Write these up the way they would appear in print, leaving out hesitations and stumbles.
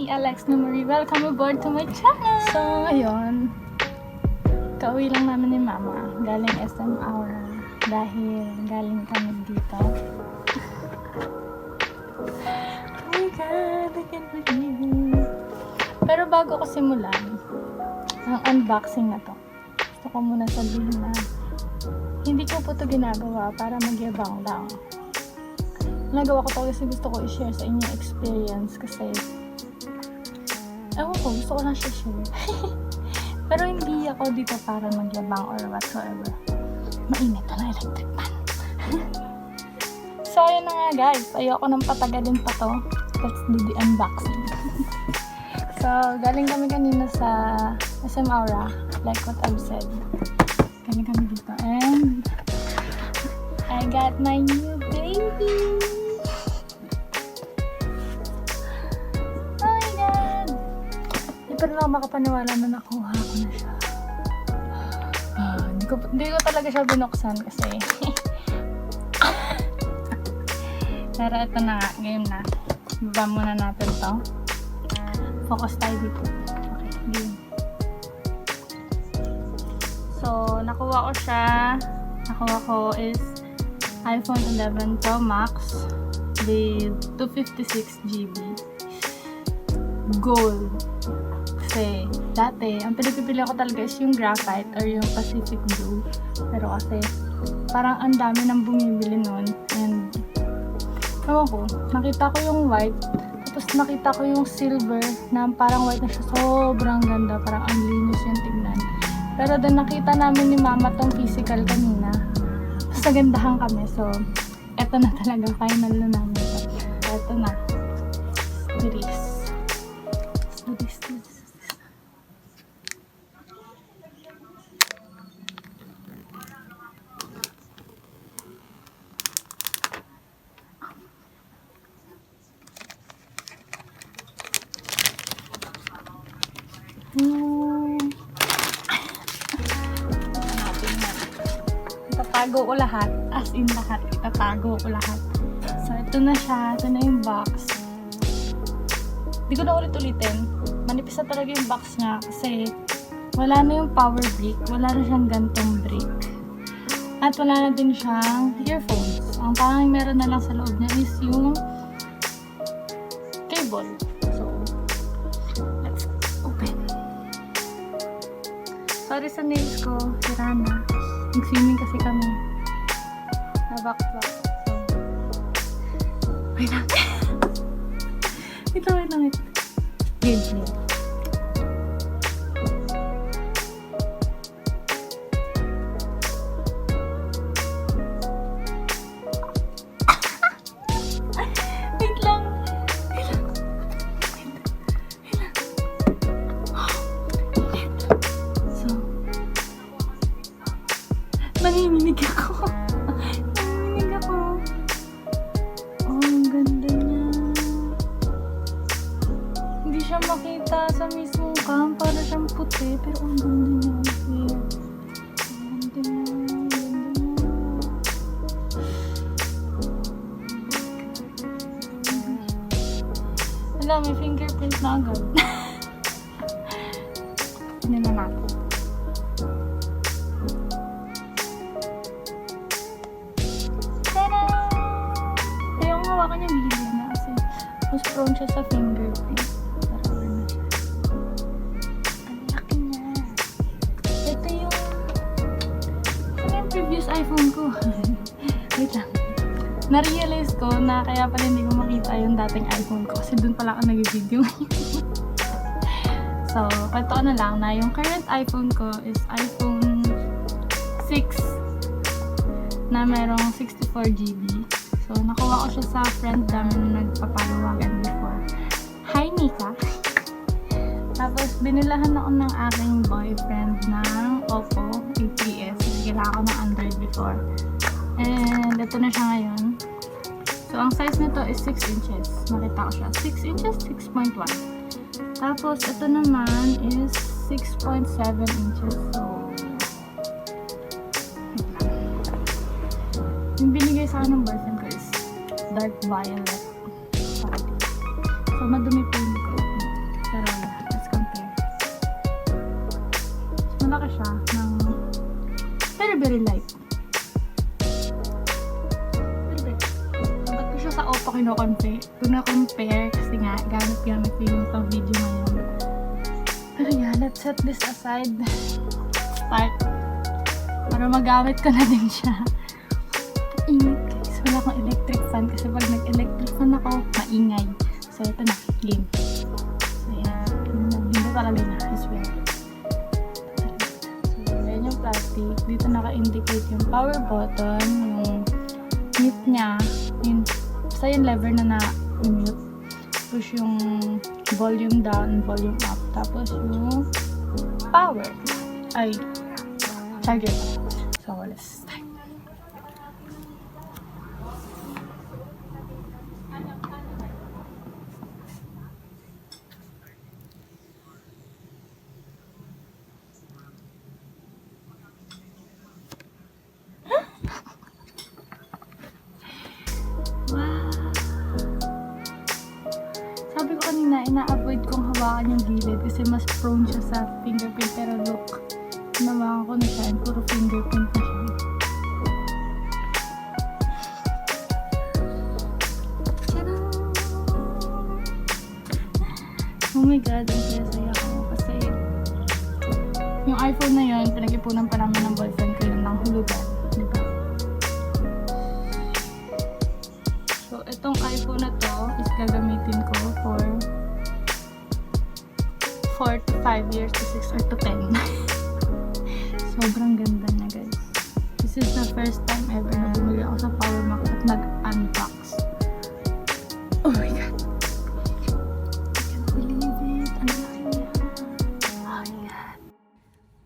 me, Alex Numari. Welcome aboard to my channel! So, ngayon, kauwi lang namin ni Mama. Galing SM Aura. Dahil galing kami dito. Oh my God, I can't believe it. Pero bago ko simulan ang unboxing na to, gusto ko muna sabihin na hindi ko po ito ginagawa para magyabang lang. Nagawa ko to kasi gusto ko i-share sa inyo experience kasi ewan ko, gusto ko lang siya share. Pero hindi ako dito para magyabang or whatsoever. Mainit na electric fan. So, yun na nga guys. Ayoko nang patagalin pa to. Let's do the unboxing. So, galing kami kanina sa SM Aura. Like what I've said. Galing kami dito. And I got my new baby! Oh my God! Hindi pa rin ako makapaniwala na nakuha ko na siya. Hindi ko talaga siya binuksan kasi pero ito na nga, game na. Baba muna natin to. Focus tayo dito. Okay, game. So, nakuha ko siya. Nakuha ko is iPhone 11 Pro Max with 256 GB gold. Kasi dati, ang pinipili ko talaga is yung graphite or yung Pacific Blue. Pero kasi parang ang dami nang bumibili nun. And ewan ko, nakita ko yung white. Tapos nakita ko yung silver na parang white na siya. Sobrang ganda. Parang ang linis yung tignan. Pero then nakita namin ni Mama tong physical kanina. Tapos nagandahan kami. So, eto na talaga. Final na namin. Eto na. Let's do this. Let's do this. Itatago ko lahat. As in lahat. Itatago ko lahat. So, ito na siya. Ito na yung box. Hindi ko na ulit-ulitin. Manipis na talaga yung box niya kasi wala na yung power brick. Wala na siyang gantong brick. At wala na din siyang earphones. Ang parang meron na lang sa loob niya is yung cable. So, let's open. Sorry sa nails ko. Sira na. Nag-swimming kasi kami. Nabak-bak. So, wait lang. Wait lang. Game. Nanginginig ako. Oh, ang ganda niya. Hindi siya makita sa mismong cam. Para siyang puti. Pero ang ganda niya. Ang ganda niya. Wala, may fingerprint na agad. Yan na natin. Hawakan niya gilid na kasi mas prone siya sa fingerprint. Pero na siya. Ang laki niya. Ito yung previous iPhone ko. Wait lang. Na-realize ko na kaya pala hindi ko makita yung dating iPhone ko kasi dun pala ako nag-video. So, ito na lang na yung current iPhone ko is iPhone 6 na merong 64 GB. So, nakuha ko siya sa friend namin na nagpapaluwagan before. Hi, Nika! Tapos, binilahan ako ng aking boyfriend ng Oppo A3s. Gila ako ng Android before. And, ito na siya ngayon. So, ang size nito is 6 inches. Nakita ko siya. 6 inches, 6.1. Tapos, ito naman is 6.7 inches. So, yung binigay sa akin ng boyfriend ko is dark violet. So, madumi po yung ko. very light. Dapat ko siya sa Oppo kino-compare kasi nga, gamit ko yung pang video ngayon. Pero yeah, let's set this aside. Start. Para magamit ko na din siya. Ingat guys, wala akong electric fan kasi pag nag-electric fan ako, maingay. So ito na, game. So yan, hindi talaga na, I swear. So yan yung plastic. Dito naka-indicate yung power button, yung mute niya, yung basta yung lever na na-mute. Push yung volume down, volume up. Tapos yung power. Ay, charger. So let's start. Sabi ko kanina, ina-avoid kong hawakan yung gilid kasi mas prone siya sa fingerprint. Pero look, nawakan ko na siya and puro fingerprint na siya. Tadaan! Oh my god, ang saya-saya ko kasi yung iPhone na yun, pinag-ipunan pa namin ng boyfriend ko yun ng hulugan. Diba? So, itong iPhone na to is gagamitin ko for 4 to 5 years to 6 or to 10. Sobrang ganda niya guys. This is the first time ever na bumili ako sa Power Mac at nag-unbox. Oh my god. I can't believe it. Ang laki niya. Oh my god.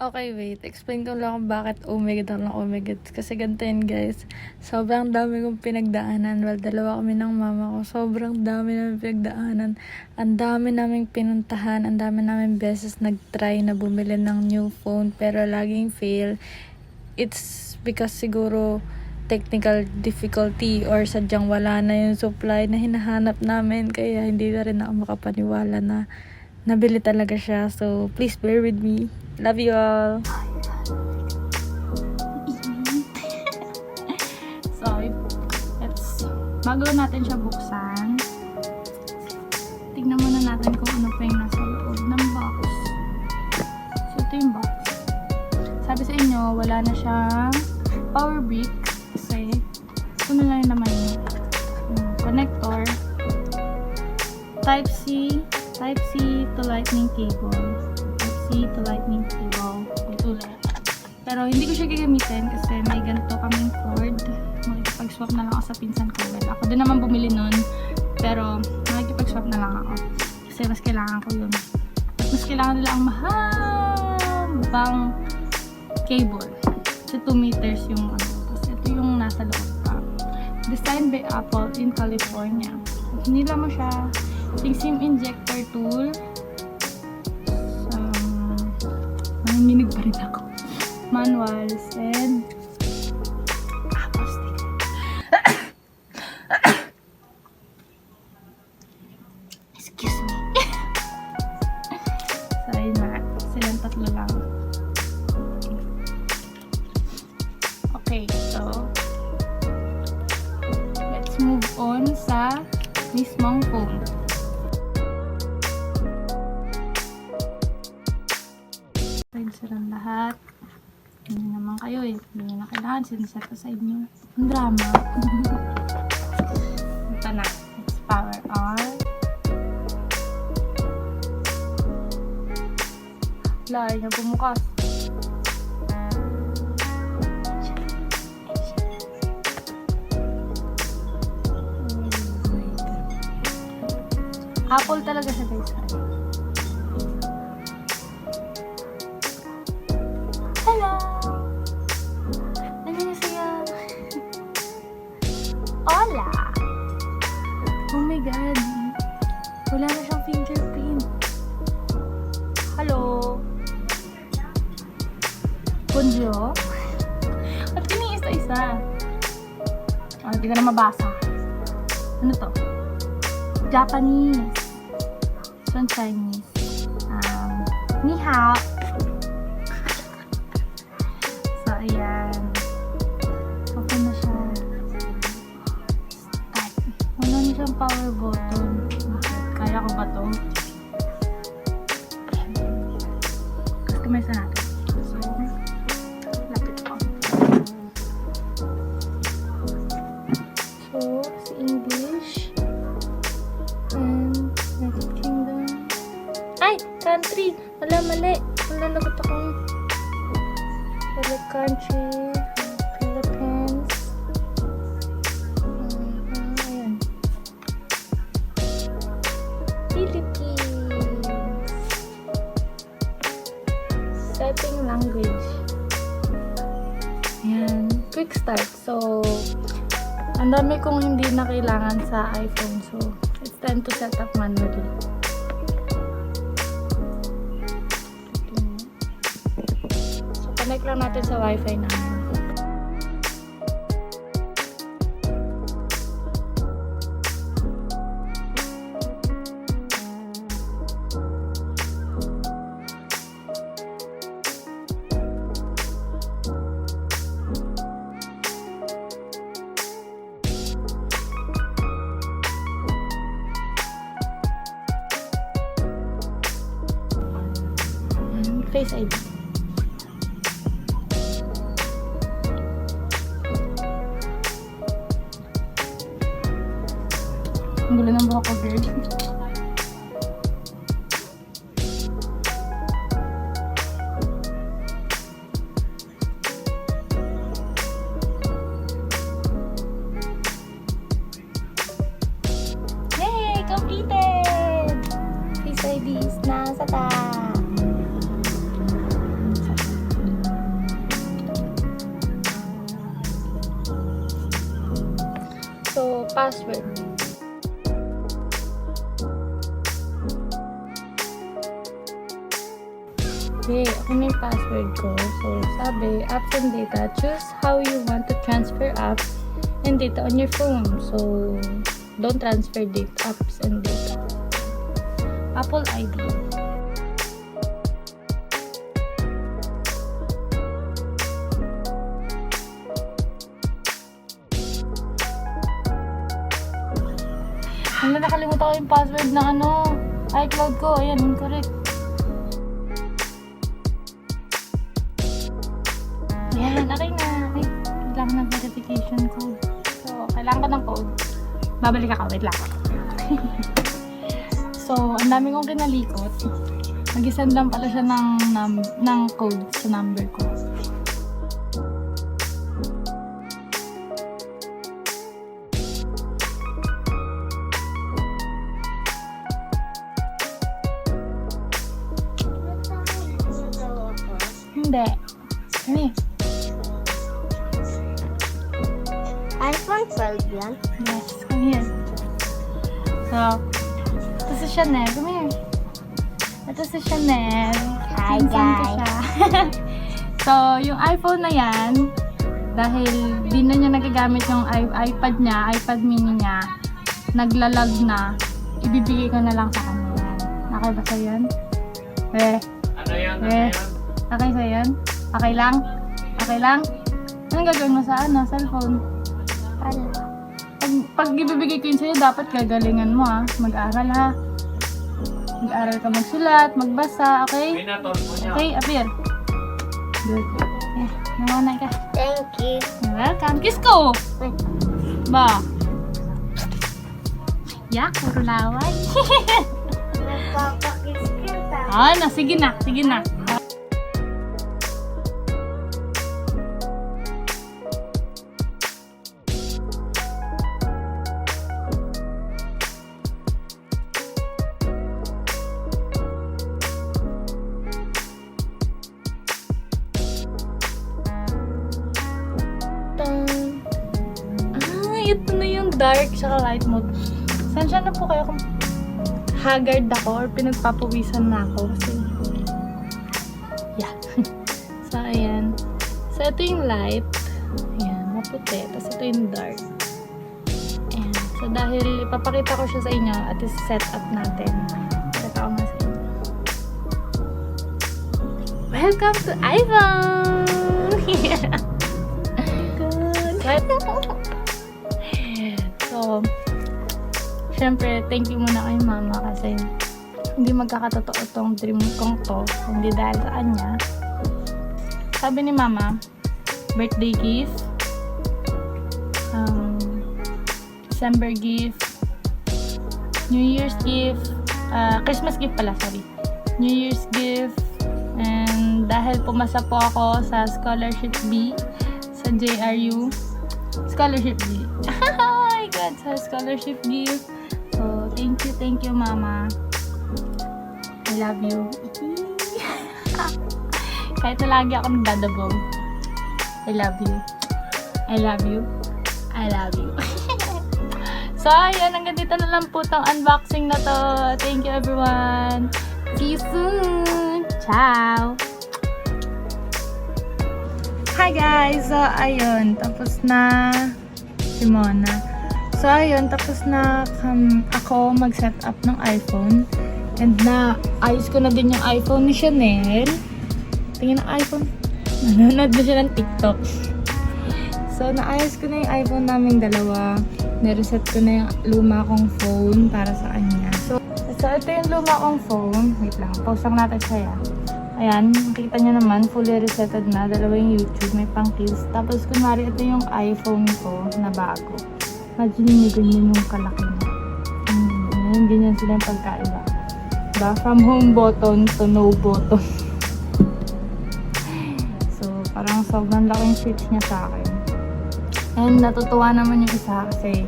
Okay, wait. Explain ko lang kung bakit oh my god lang oh my god. Kasi ganito yun guys. Sobrang dami kong pinagdaanan. Well, dalawa kami ng mama ko. Sobrang dami namin pinagdaanan. Ang dami naming pinuntahan. Ang dami namin beses nag-try na bumili ng new phone. Pero laging fail. It's because siguro technical difficulty or sadyang wala na yung supply na hinahanap namin. Kaya hindi na rin ako makapaniwala na nabili talaga siya. So, please bear with me. Love you all. So, bago natin siya buksan, tignan muna natin kung ano pa yung nasa loob ng box. So, ito yung box. Sabi sa inyo, wala na siyang power brick kasi ito na lang naman yung connector, Type-C to lightning cable. Type-C to lightning cable. Ito lang. Pero hindi ko siya gagamitin kasi may ganito kaming cord. Makikipag-swap na lang ako sa pinsan ko. Well, ako din naman bumili nun. Pero makikipag-swap na lang ako. Kasi mas kailangan ko yun. At mas kailangan nila ang mahabang cable. Kasi 2 meters yung ano. Tapos ito yung nasa loob pa. Designed by Apple in California. At hinila mo siya. Yung SIM injector tool. Nanginginig pa rin ako. Manuals and Apple sticker. Excuse me. So, yun na. Silang tatlo lang. Okay, so let's move on sa mismong phone. Silang lahat. Hindi naman kayo eh. Hindi nyo na kailangan. Siniset ko sa inyo. Ang drama. Ito na. Let's power on. Wala, niya bumukas. Apple talaga siya guys. Hello! Annyeonghaseyo! Hola! Oh my god! Wala na siyang fingerprint. Hello! Bonjour! Ba't kiniis na isa? Oh, hindi ko na mabasa. Ano to? Japanese. So, Chinese. Ni hao. So, ayan. siyang power button. Kaya ko ba to? Customize na natin. So, lapit ko. So, si English. And United Kingdom. Ay! Country! Wala, mali. Wala, lagot akong country. Philippines. Ayan. Philippines. Setting language. Ayan. Quick start. So, ang dami kong hindi na kailangan sa iPhone. So, it's time to set up manually. So, connect lang natin sa Wi-Fi namin. Face ID. Ang gulo ng buhok ko, girl. Yay! Completed! Face ID is nasa taas. So, password. Okay, ako na yung password ko. So, sabi, apps and data. Choose how you want to transfer apps and data on your phone. So, don't transfer data, apps and data. Apple ID. Ano, nakalimutan ko yung password ng iCloud ko. Ayan, incorrect. Ayan, okay na. Ay, kailangan ng verification code. So, kailangan ko ng code. Babalik ako. Wait lang. So, ang dami kong kinalikot. Mag-isend lang pala siya ng code sa number ko. Hindi. Ano eh? iPhone 12 yan? Yes, come here. So, ito si Chanel. Come here. Ito si Chanel. Hi, Pinsan ko guys. siya. So, yung iPhone na yan, dahil di na niya nagagamit yung iPad niya, iPad mini niya, naglalag na, ibibigay ko na lang sa kanya yan. Okay ba sa'yo yan? Ano yan? Okay sa'yo yan? Okay lang? Okay lang? Anong gagawin mo sa cellphone? Ano? Pag ibibigay ko yun sa'yo, dapat gagalingan mo mag-aral mag-aral ka magsulat, magbasa, okay? Pinatol mo niya. Okay, appear. Good. Yeah, namanay ka. Thank you. You're welcome. Kiss ko! Ba? Yak, puro laway. Nagpapakiss kita. Sige na, sige na. Ito na yung dark saka light mode. Sensya na po kayo kung haggard ako or pinagpapawisan na ako kasi yeah. So ayan. So ito yung light. Ayan, maputi. Tapos ito yung dark. Ayan. So dahil ipapakita ko siya sa inyo at set up natin. Pakita ko nga sa inyo. Welcome to iPhone! Yeah. Good. So, syempre, thank you muna kay mama kasi hindi magkakatotoo tong dream kong to. Hindi dahil sa kanya. Sabi ni mama, birthday gift, December gift, New Year's gift, Christmas gift pala, sorry. New Year's gift, and dahil pumasa po ako sa Scholarship B sa JRU, Scholarship B. Oh my God, sa Scholarship gift. So, thank you, mama. I love you. Kahit na lagi ako nagdadabog. I love you. I love you. I love you. So, ayan. Hanggang dito na lang po tong unboxing na to. Thank you, everyone. See you soon. Ciao. Hi, guys. So, ayun. Tapos na si Mona. So, ayun. Tapos na ako mag-set up ng iPhone. And na, ayos ko na din yung iPhone ni Chanel. Tingin ang iPhone. Nanonood na siya ng TikTok. So, naayos ko na yung iPhone naming dalawa. Nareset ko na yung luma kong phone para sa kanya. So, ito yung luma kong phone. Wait lang, pause lang natin siya. Ayan, makikita nyo naman, fully resetted na. Dalawa yung YouTube, may pang kills. Tapos, kunwari, ito yung iPhone ko na bago. Imagine nyo ganyan yung kalaki na. Ganyan sila yung pagkaiba. Diba? From home button to no button. So, parang sobrang laking switch niya sa akin. And natutuwa naman yung isa kasi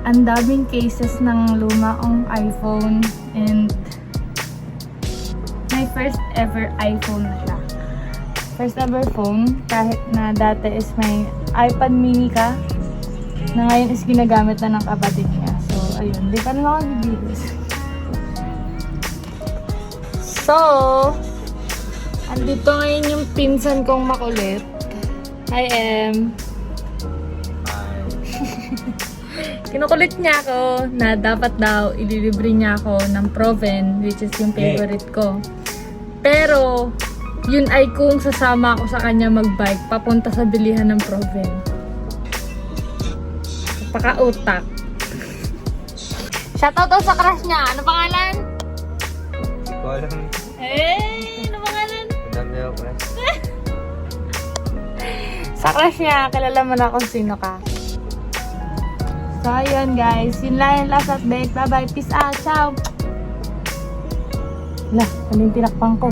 ang daming cases ng luma kong iPhone and my first ever iPhone na siya. First ever phone, kahit na dati is may iPad mini ka, na ngayon is ginagamit na ng kapatid niya. So, ayun, di pa naman ako bibigis. So, andito ngayon yung pinsan kong makulit. Hi, Em. Kinukulit niya ako na dapat daw ililibre niya ako ng Proven, which is yung favorite ko. Pero, yun ay kung sasama ako sa kanya mag-bike papunta sa bilihan ng Proven. Paka-utak. Shoutout daw sa crush niya. Ano pangalan? Hindi ko alam. Ano pangalan? Dami ako crush. Sa crush niya, kilala mo na kung sino ka. So, ayun guys. Yun lang yung last update. Bye-bye. Peace out. Ciao. Lah, ano yung tinakpang ko?